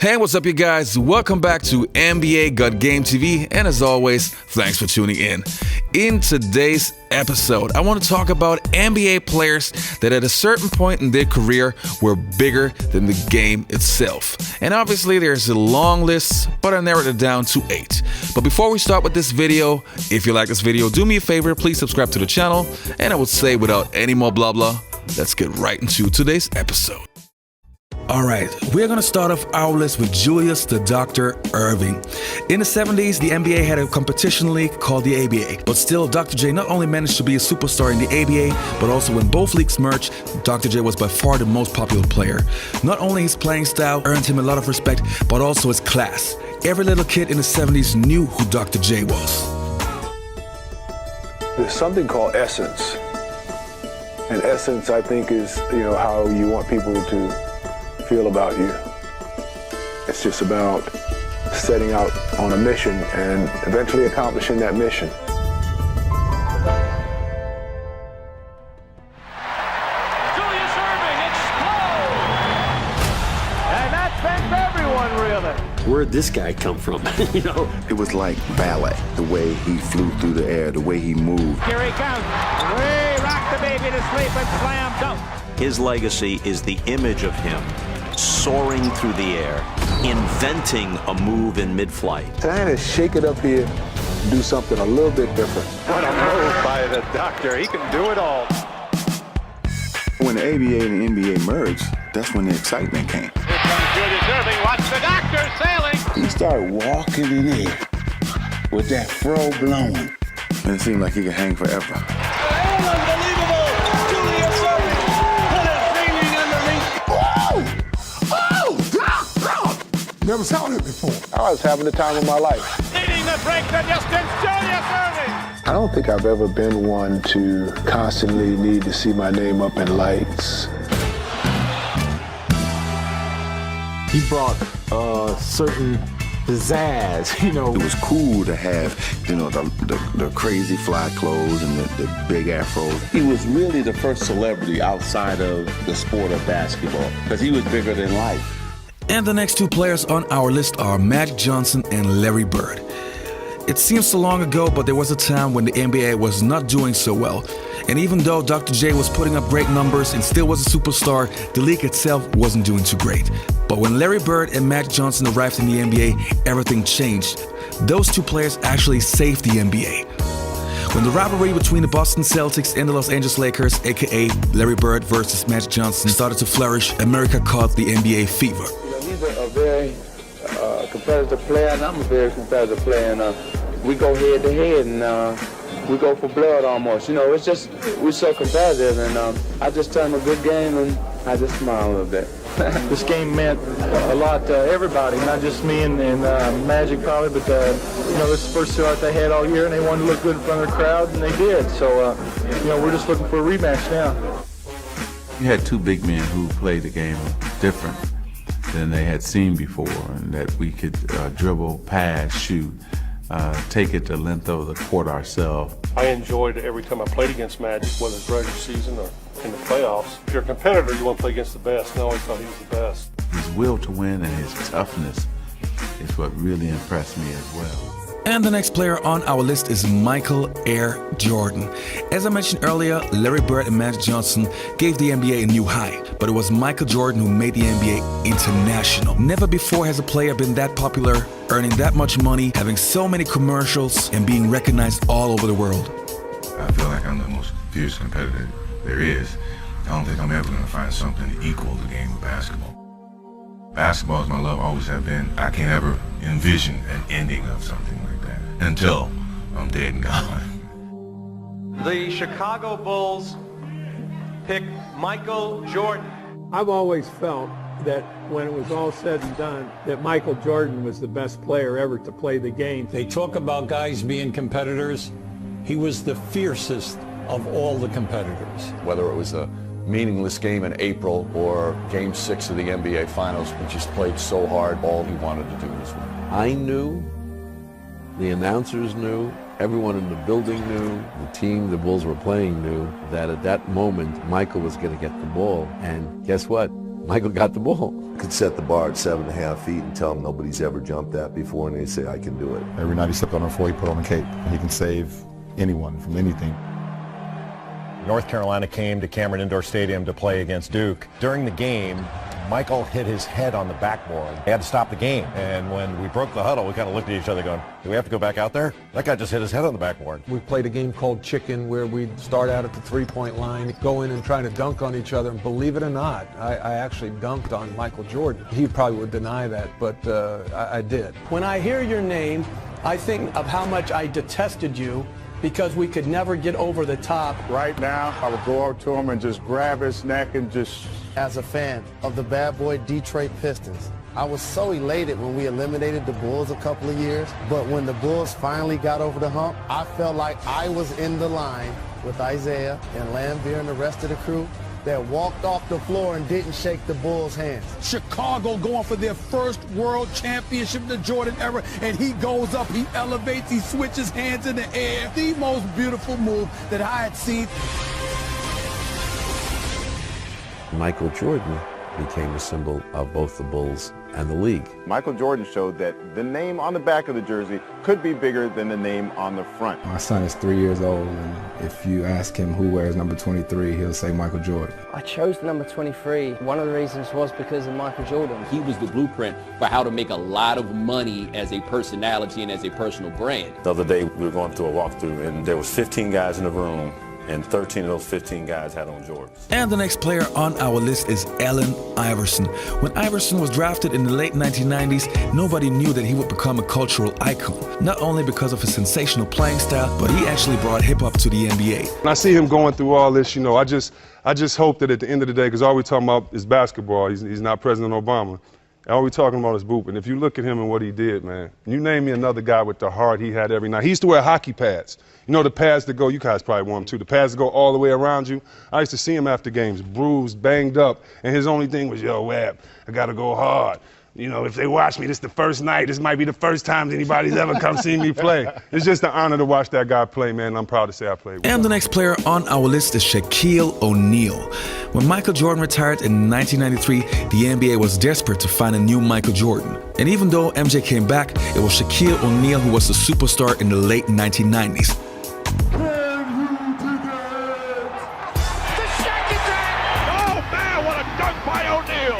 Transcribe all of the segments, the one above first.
Hey, what's up, you guys? Welcome back to NBA Got Game TV, and as always, thanks for tuning in. In today's episode, I want to talk about NBA players that at a certain point in their career were bigger than the game itself. And obviously, there's a long list, but I narrowed it down to 8. But before we start with this video, if you like this video, do me a favor, please subscribe to the channel. And I would say, without any more blah blah, let's get right into today's episode. Alright, we're going to start off our list with Julius the Dr. Irving. In the 70s, the NBA had a competition league called the ABA, but still Dr. J not only managed to be a superstar in the ABA, but also when both leagues merged, Dr. J was by far the most popular player. Not only his playing style earned him a lot of respect, but also his class. Every little kid in the 70s knew who Dr. J was. There's something called essence. And essence, I think, is how you want people to feel about you. It's just about setting out on a mission and eventually accomplishing that mission. Julius Irving explodes! And that sends everyone reeling. Where'd this guy come from? It was like ballet, the way he flew through the air, the way he moved. Here he comes. Way rock the baby to sleep and slam dunk. His legacy is the image of him soaring through the air, inventing a move in mid-flight. Trying to shake it up here, do something a little bit different. What a move by the doctor. He can do it all. When the ABA and the NBA merged, that's when the excitement came. Here comes Julius Irving. Watch the doctor sailing. He started walking in there with that fro blowing. And it seemed like he could hang forever. Unbelievable. Julius Irving put a feeling underneath. Never saw it before. I was having the time of my life. Leading the break the distance, Julius Irving. I don't think I've ever been one to constantly need to see my name up in lights. He brought certain pizzazz, It was cool to have, the crazy fly clothes and the big afros. He was really the first celebrity outside of the sport of basketball because he was bigger than life. And the next 2 players on our list are Mack Johnson and Larry Bird. It seems so long ago, but there was a time when the NBA was not doing so well. And even though Dr. J was putting up great numbers and still was a superstar, the league itself wasn't doing too great. But when Larry Bird and Mack Johnson arrived in the NBA, everything changed. Those 2 players actually saved the NBA. When the rivalry between the Boston Celtics and the Los Angeles Lakers, aka Larry Bird versus Mack Johnson, started to flourish, America caught the NBA fever. He's a very competitive player, and I'm a very competitive player, and we go head to head, and we go for blood almost. It's just, we're so competitive, and I just tell him a good game, and I just smile a little bit. This game meant a lot to everybody, not just me and Magic probably, but this is the first start they had all year, and they wanted to look good in front of the crowd, and they did. So, we're just looking for a rematch now. You had 2 big men who played the game different than they had seen before, and that we could dribble, pass, shoot, take it the length of the court ourselves. I enjoyed every time I played against Magic, whether it's regular season or in the playoffs. If you're a competitor, you want to play against the best, and I always thought he was the best. His will to win and his toughness is what really impressed me as well. And the next player on our list is Michael Air Jordan. As I mentioned earlier, Larry Bird and Mack Johnson gave the NBA a new high, but it was Michael Jordan who made the NBA international. Never before has a player been that popular, earning that much money, having so many commercials, and being recognized all over the world. I feel like I'm the most fierce competitor there is. I don't think I'm ever going to find something to equal the game of basketball. Basketball is my love, always have been. I can't ever envision an ending of something like that until I'm dead and gone. The Chicago Bulls pick Michael Jordan. I've always felt that when it was all said and done, that Michael Jordan was the best player ever to play the game. They talk about guys being competitors. He was the fiercest of all the competitors. Whether it was a meaningless game in April or Game 6 of the NBA Finals, we just played so hard, all he wanted to do was win. I knew, the announcers knew, everyone in the building knew, the team the Bulls were playing knew that at that moment Michael was going to get the ball. And guess what? Michael got the ball. Could set the bar at 7.5 feet and tell them nobody's ever jumped that before, and they say, I can do it. Every night he stepped on the floor, he put on a cape. He can save anyone from anything. North Carolina came to Cameron Indoor Stadium to play against Duke. During the game, Michael hit his head on the backboard. They had to stop the game. And when we broke the huddle, we kind of looked at each other going, do we have to go back out there? That guy just hit his head on the backboard. We played a game called Chicken where we'd start out at the three-point line, go in and try to dunk on each other. And believe it or not, I actually dunked on Michael Jordan. He probably would deny that, but I did. When I hear your name, I think of how much I detested you because we could never get over the top. Right now, I would go up to him and just grab his neck and just... As a fan of the bad boy Detroit Pistons, I was so elated when we eliminated the Bulls a couple of years, but when the Bulls finally got over the hump, I felt like I was in the line with Isaiah and Lambeer and the rest of the crew that walked off the floor and didn't shake the Bulls' hands. Chicago going for their first world championship in the Jordan era, and he goes up, he elevates, he switches hands in the air. The most beautiful move that I had seen. Michael Jordan became a symbol of both the Bulls and the league. Michael Jordan showed that the name on the back of the jersey could be bigger than the name on the front. My son is 3 years old, and if you ask him who wears number 23, he'll say Michael Jordan. I chose the number 23. One of the reasons was because of Michael Jordan. He was the blueprint for how to make a lot of money as a personality and as a personal brand. The other day we were going through a walkthrough and there was 15 guys in the room, and 13 of those 15 guys had on Jordans. And the next player on our list is Allen Iverson. When Iverson was drafted in the late 1990s, nobody knew that he would become a cultural icon, not only because of his sensational playing style, but he actually brought hip-hop to the NBA. When I see him going through all this, I just hope that at the end of the day, because all we're talking about is basketball, he's not President Obama. All we're talking about is Boop. And if you look at him and what he did, man, you name me another guy with the heart he had every night. He used to wear hockey pads. You know, the pads that go, you guys probably wore them too, the pads that go all the way around you. I used to see him after games, bruised, banged up, and his only thing was, yo, Wab, I got to go hard. If they watch me, this is the first night. This might be the first time anybody's ever come see me play. It's just an honor to watch that guy play, man, and I'm proud to say I played with him. And the next player on our list is Shaquille O'Neal. When Michael Jordan retired in 1993, the NBA was desperate to find a new Michael Jordan. And even though MJ came back, it was Shaquille O'Neal who was the superstar in the late 1990s.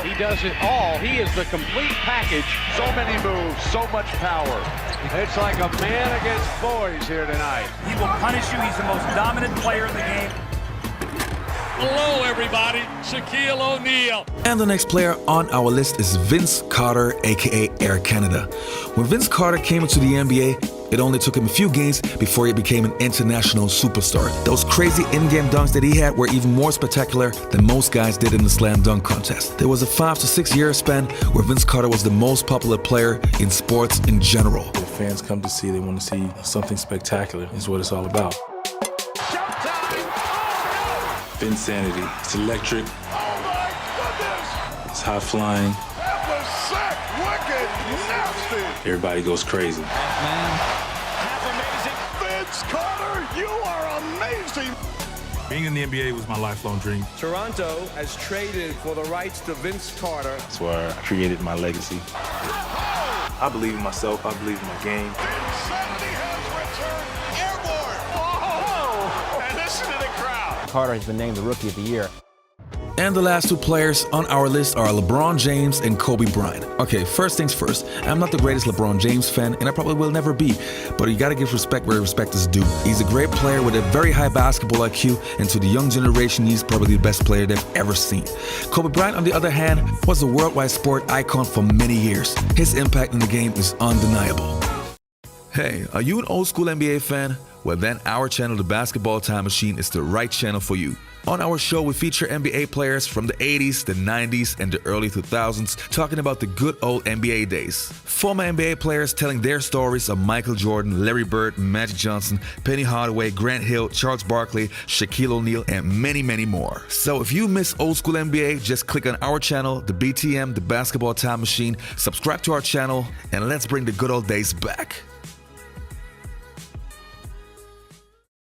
He does it all. He is the complete package. So many moves, so much power. It's like a man against boys here tonight. He will punish you. He's the most dominant player in the game. Hello, everybody. Shaquille O'Neal. And the next player on our list is Vince Carter, aka Air Canada. When Vince Carter came into the NBA, it only took him a few games before he became an international superstar. Those crazy in-game dunks that he had were even more spectacular than most guys did in the slam dunk contest. There was a 5 to 6 year span where Vince Carter was the most popular player in sports in general. The fans come to see, they want to see something spectacular is what it's all about. Insanity. It's electric. Oh my goodness! It's high flying. That was sick, wicked, nasty. Everybody goes crazy. Vince Carter, you are amazing. Being in the NBA was my lifelong dream. Toronto has traded for the rights to Vince Carter. That's where I created my legacy. I believe in myself. I believe in my game. Insanity has returned airborne. Whoa! And listen to the crowd. Carter has been named the Rookie of the Year. And the last two players on our list are LeBron James and Kobe Bryant. Okay, first things first, I'm not the greatest LeBron James fan, and I probably will never be, but you gotta give respect where respect is due. He's a great player with a very high basketball IQ, and to the young generation, he's probably the best player they've ever seen. Kobe Bryant, on the other hand, was a worldwide sport icon for many years. His impact in the game is undeniable. Hey, are you an old school NBA fan? Well then, our channel, The Basketball Time Machine, is the right channel for you. On our show, we feature NBA players from the 80s, the 90s, and the early 2000s, talking about the good old NBA days. Former NBA players telling their stories of Michael Jordan, Larry Bird, Magic Johnson, Penny Hardaway, Grant Hill, Charles Barkley, Shaquille O'Neal, and many, many more. So if you miss old school NBA, just click on our channel, the BTM, The Basketball Time Machine, subscribe to our channel, and let's bring the good old days back.